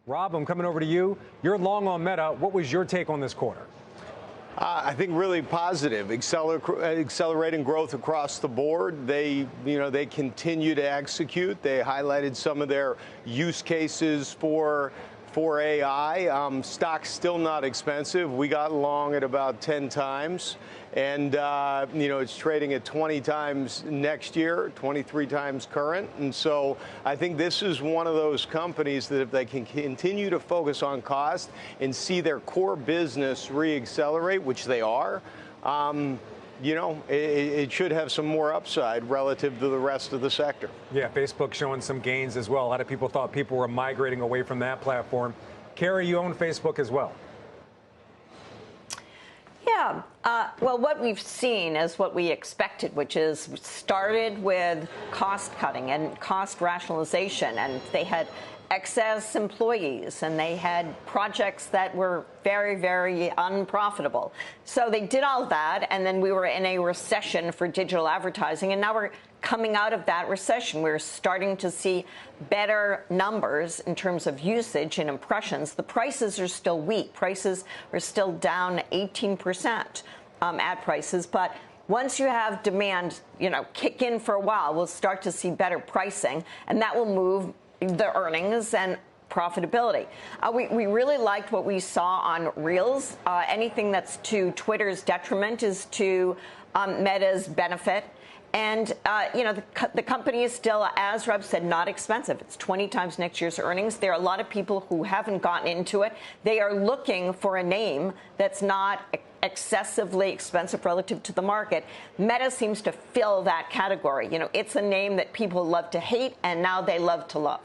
Rob, I'm coming over to you. You're long on Meta. What was your take on this quarter? I think really positive, accelerating growth across the board. They continue to execute. They highlighted some of their use cases for AI. Stock's still not expensive. We got long at about 10 times. And, it's trading at 20 times next year, 23 times current. And so I think this is one of those companies that if they can continue to focus on cost and see their core business re-accelerate, which they are, it should have some more upside relative to the rest of the sector. Yeah, Facebook showing some gains as well. A lot of people thought people were migrating away from that platform. Carrie, you own Facebook as well. Yeah, well, what we've seen is what we expected, which is started with cost cutting and cost rationalization, and they had excess employees and they had projects that were very, very unprofitable. So they did all that, and then we were in a recession for digital advertising, and now we're coming out of that recession. We're starting to see better numbers in terms of usage and impressions. The prices are still weak. Prices are still down 18% ad prices, but once you have demand, kick in for a while, we'll start to see better pricing, and that will move the earnings and profitability. We really liked what we saw on Reels. Anything that's to Twitter's detriment is to Meta's benefit. And, the company is still, as Rob said, not expensive. It's 20 times next year's earnings. There are a lot of people who haven't gotten into it. They are looking for a name that's not excessively expensive relative to the market. Meta seems to fill that category. It's a name that people love to hate, and now they love to love.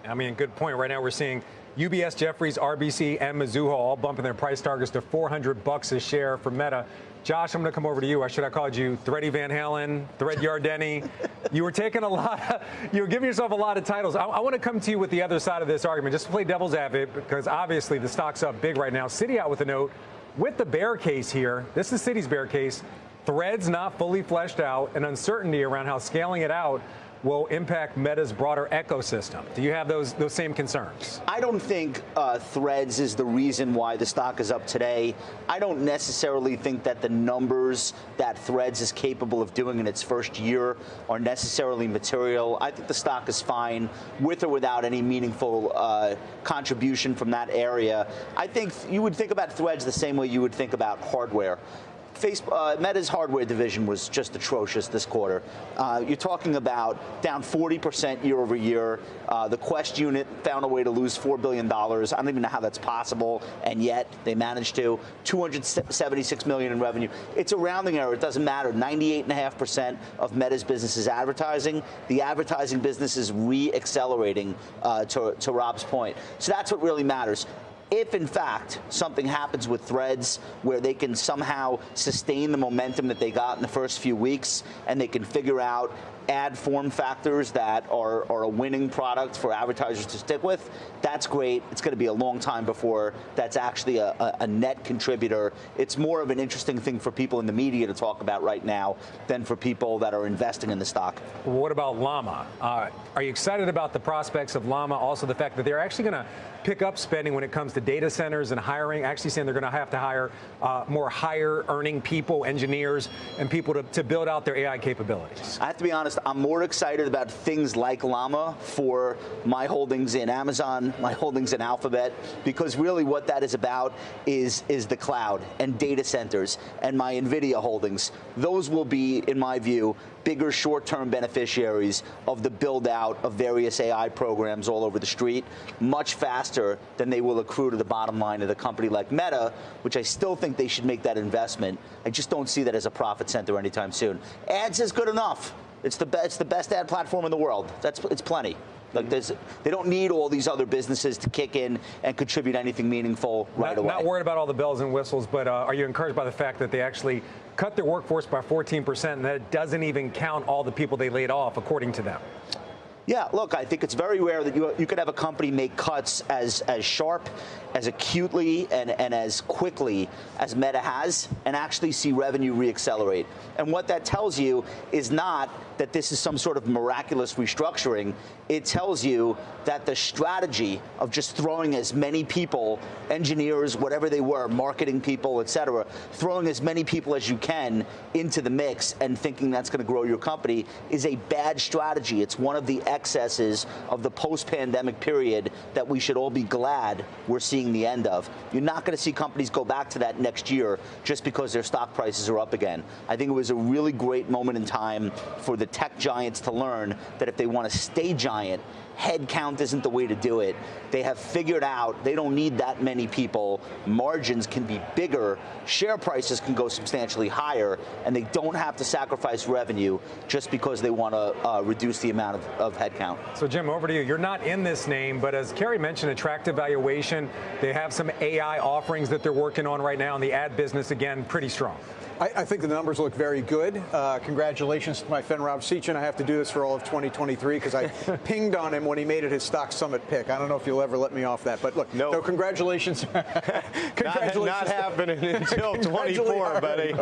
I mean, good point. Right now we're seeing UBS, Jefferies, RBC, and Mizuho all bumping their price targets to $400 a share for Meta. Josh, I'm going to come over to you. Or should I call you Thready Van Halen, Thread Yardeni? You were taking you were giving yourself a lot of titles. I want to come to you with the other side of this argument, just to play devil's advocate, because obviously the stock's up big right now. Citi out with a note with the bear case here. This is Citi's bear case. Threads not fully fleshed out, and uncertainty around how scaling it out will impact Meta's broader ecosystem. Do you have those same concerns? I don't think Threads is the reason why the stock is up today. I don't necessarily think that the numbers that Threads is capable of doing in its first year are necessarily material. I think the stock is fine with or without any meaningful contribution from that area. I think you would think about Threads the same way you would think about hardware. Meta's hardware division was just atrocious this quarter. You're talking about down 40% year over year. The Quest unit found a way to lose $4 billion. I don't even know how that's possible, and yet they managed to. $276 million in revenue. It's a rounding error. It doesn't matter. 98.5% of Meta's business is advertising. The advertising business is re-accelerating, to Rob's point. So that's what really matters. If, in fact, something happens with Threads where they can somehow sustain the momentum that they got in the first few weeks and they can figure out ad form factors that are a winning product for advertisers to stick with, that's great. It's going to be a long time before that's actually a net contributor. It's more of an interesting thing for people in the media to talk about right now than for people that are investing in the stock. What about Llama? Are you excited about the prospects of Llama? Also, the fact that they're actually going to pick up spending when it comes to data centers and hiring, actually saying they're going to have to hire more higher earning people, engineers, and people to build out their AI capabilities. I have to be honest, I'm more excited about things like Llama for my holdings in Amazon, my holdings in Alphabet, because really what that is about is the cloud and data centers, and my NVIDIA holdings. Those will be, in my view, bigger short-term beneficiaries of the build-out of various AI programs all over the street, much faster than they will accrue to the bottom line of the company like Meta, which I still think they should make that investment. I just don't see that as a profit center anytime soon. Ads is good enough. It's the best ad platform in the world. It's plenty. Like they don't need all these other businesses to kick in and contribute anything meaningful right away. Not worried about all the bells and whistles, but are you encouraged by the fact that they actually cut their workforce by 14%, and that it doesn't even count all the people they laid off, according to them? Yeah, look, I think it's very rare that you could have a company make cuts as sharp, as acutely, and as quickly as Meta has, and actually see revenue reaccelerate. And what that tells you is not that this is some sort of miraculous restructuring. It tells you that the strategy of just throwing as many people, engineers, whatever they were, marketing people, et cetera, throwing as many people as you can into the mix and thinking that's going to grow your company is a bad strategy. It's one of the excesses of the post-pandemic period that we should all be glad we're seeing the end of. You're not going to see companies go back to that next year just because their stock prices are up again. I think it was a really great moment in time for the tech giants to learn that if they want to stay giant, head count isn't the way to do it. They have figured out they don't need that many people. Margins can be bigger. Share prices can go substantially higher, and they don't have to sacrifice revenue just because they want to reduce the amount of head count. So, Jim, over to you. You're not in this name, but as Kerry mentioned, attractive valuation. They have some AI offerings that they're working on right now in the ad business, again, pretty strong. I think the numbers look very good. Congratulations to my friend Rob Sechan. I have to do this for all of 2023 because I pinged on him when he made it his stock summit pick. I don't know if you'll ever let me off that, but look, no, congratulations. Congratulations. Not happening until 24, buddy.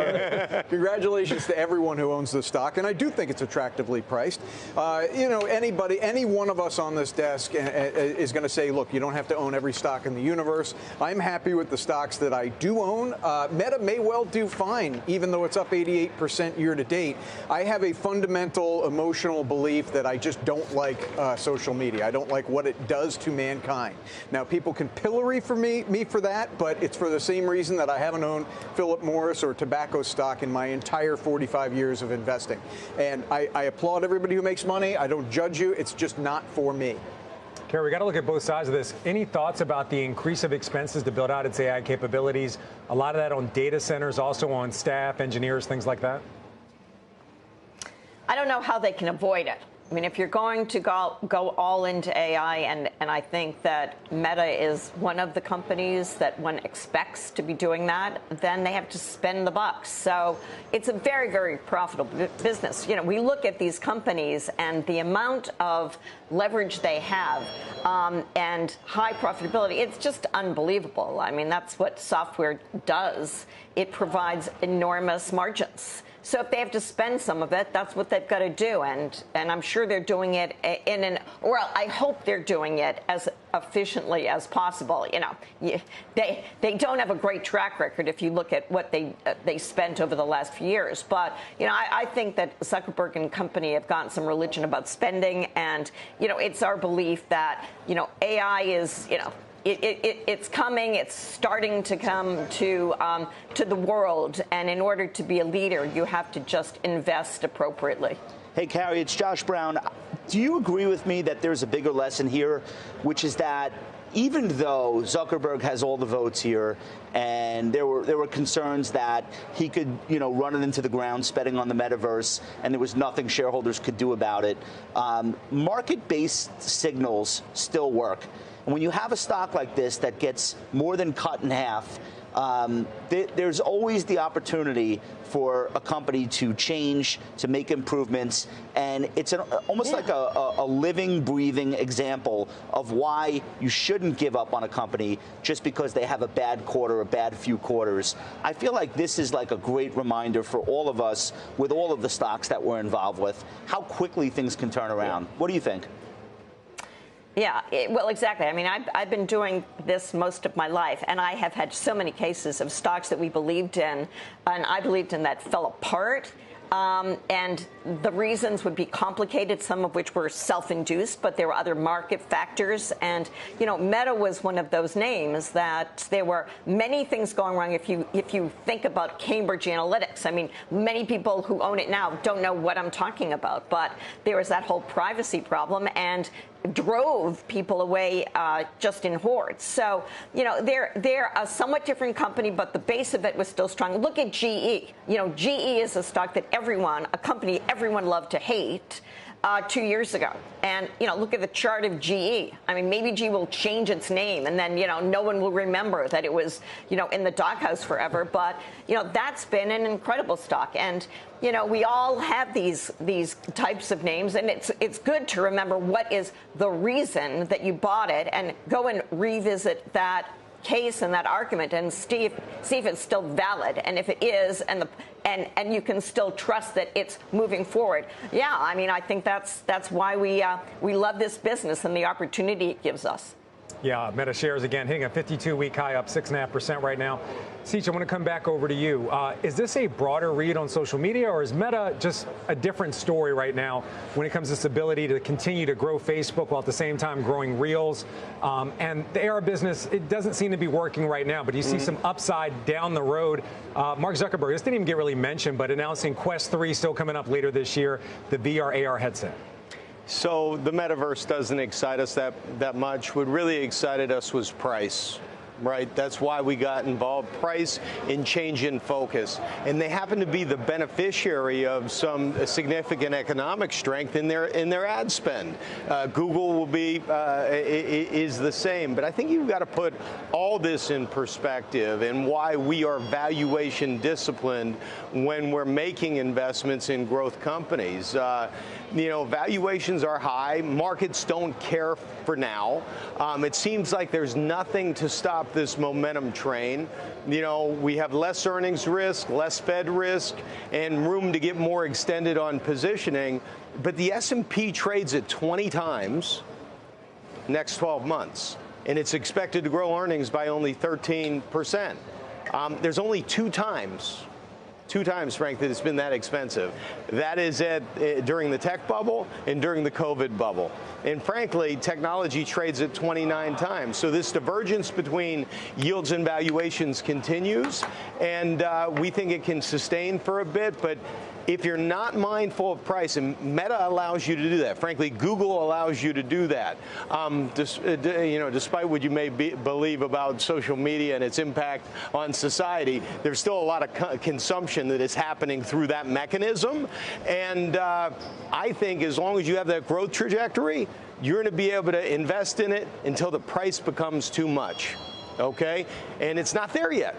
Congratulations to everyone who owns the stock, and I do think it's attractively priced. Any one of us on this desk is going to say, look, you don't have to own every stock in the universe. I'm happy with the stocks that I do own. Meta may well do fine, even though it's up 88% year to date. I have a fundamental emotional belief that I just don't like social media. I don't like what it does to mankind. Now, people can pillory for me for that, but it's for the same reason that I haven't owned Philip Morris or tobacco stock in my entire 45 years of investing. And I applaud everybody who makes money. I don't judge you. It's just not for me. Kerry, we got to look at both sides of this. Any thoughts about the increase of expenses to build out its AI capabilities? A lot of that on data centers, also on staff, engineers, things like that? I don't know how they can avoid it. I mean, if you're going to go all into AI, and I think that Meta is one of the companies that one expects to be doing that, then they have to spend the bucks. So it's a very, very profitable business. You know, we look at these companies and the amount of leverage they have and high profitability, it's just unbelievable. I mean, that's what software does. It provides enormous margins. So if they have to spend some of it, that's what they've got to do. And I'm sure they're doing it I hope they're doing it as efficiently as possible. You know, they don't have a great track record if you look at what they spent over the last few years. But, you know, I think that Zuckerberg and company have gotten some religion about spending. And, you know, it's our belief that, you know, AI is, you know, it's coming. It's starting to come to the world, and in order to be a leader, you have to just invest appropriately. Hey, Kerry, it's Josh Brown. Do you agree with me that there's a bigger lesson here, which is that even though Zuckerberg has all the votes here, and there were concerns that he could, you know, run it into the ground, spending on the metaverse, and there was nothing shareholders could do about it, market-based signals still work. And when you have a stock like this that gets more than cut in half, there's always the opportunity for a company to change, to make improvements, and it's almost like a living, breathing example of why you shouldn't give up on a company just because they have a bad quarter, a bad few quarters. I feel like this is like a great reminder for all of us with all of the stocks that we're involved with, how quickly things can turn around. What do you think? Yeah, well, exactly. I mean, I've been doing this most of my life, and I have had so many cases of stocks that we believed in, and I believed in that fell apart. And the reasons would be complicated, some of which were self-induced, but there were other market factors. And, you know, Meta was one of those names that there were many things going wrong. If you think about Cambridge Analytica, I mean, many people who own it now don't know what I'm talking about. But there was that whole privacy problem and drove people away just in hordes. So, you know, they're a somewhat different company, but the base of it was still strong. Look at GE. You know, GE is a stock that a company everyone loved to hate. 2 years ago. And, look at the chart of GE. I mean, maybe GE will change its name and then, no one will remember that it was, in the doghouse forever. But, that's been an incredible stock. And, we all have these types of names, and it's good to remember what is the reason that you bought it and go and revisit that case and that argument and see if it's still valid, and if it is, and you can still trust that it's moving forward. Yeah, I mean, I think that's why we love this business and the opportunity it gives us. Yeah, Meta shares again hitting a 52-week high, up 6.5% right now. Siege, I want to come back over to you. Is this a broader read on social media, or is Meta just a different story right now when it comes to its ability to continue to grow Facebook while at the same time growing Reels? And the AR business, it doesn't seem to be working right now, but you see some upside down the road. Mark Zuckerberg, this didn't even get really mentioned, but announcing Quest 3 still coming up later this year, the VR AR headset. So the metaverse doesn't excite us that much. What really excited us was price, right? That's why we got involved. Price and change in focus. And they happen to be the beneficiary of some significant economic strength in their ad spend. Google will be is the same. But I think you've got to put all this in perspective and why we are valuation disciplined when we're making investments in growth companies. Valuations are high. Markets don't care for now. It seems like there's nothing to stop this momentum train. We have less earnings risk, less Fed risk, and room to get more extended on positioning. But the S&P trades at 20 times next 12 months, and it's expected to grow earnings by only 13%. There's only two times, Frank, that it's been that expensive. That is during the tech bubble and during the COVID bubble. And frankly, technology trades at 29 times. So this divergence between yields and valuations continues, and we think it can sustain for a bit. But if you're not mindful of price, and Meta allows you to do that, frankly, Google allows you to do that. Despite what you may believe about social media and its impact on society, there's still a lot of consumption that is happening through that mechanism. And I think as long as you have that growth trajectory, you're going to be able to invest in it until the price becomes too much. Okay? And it's not there yet.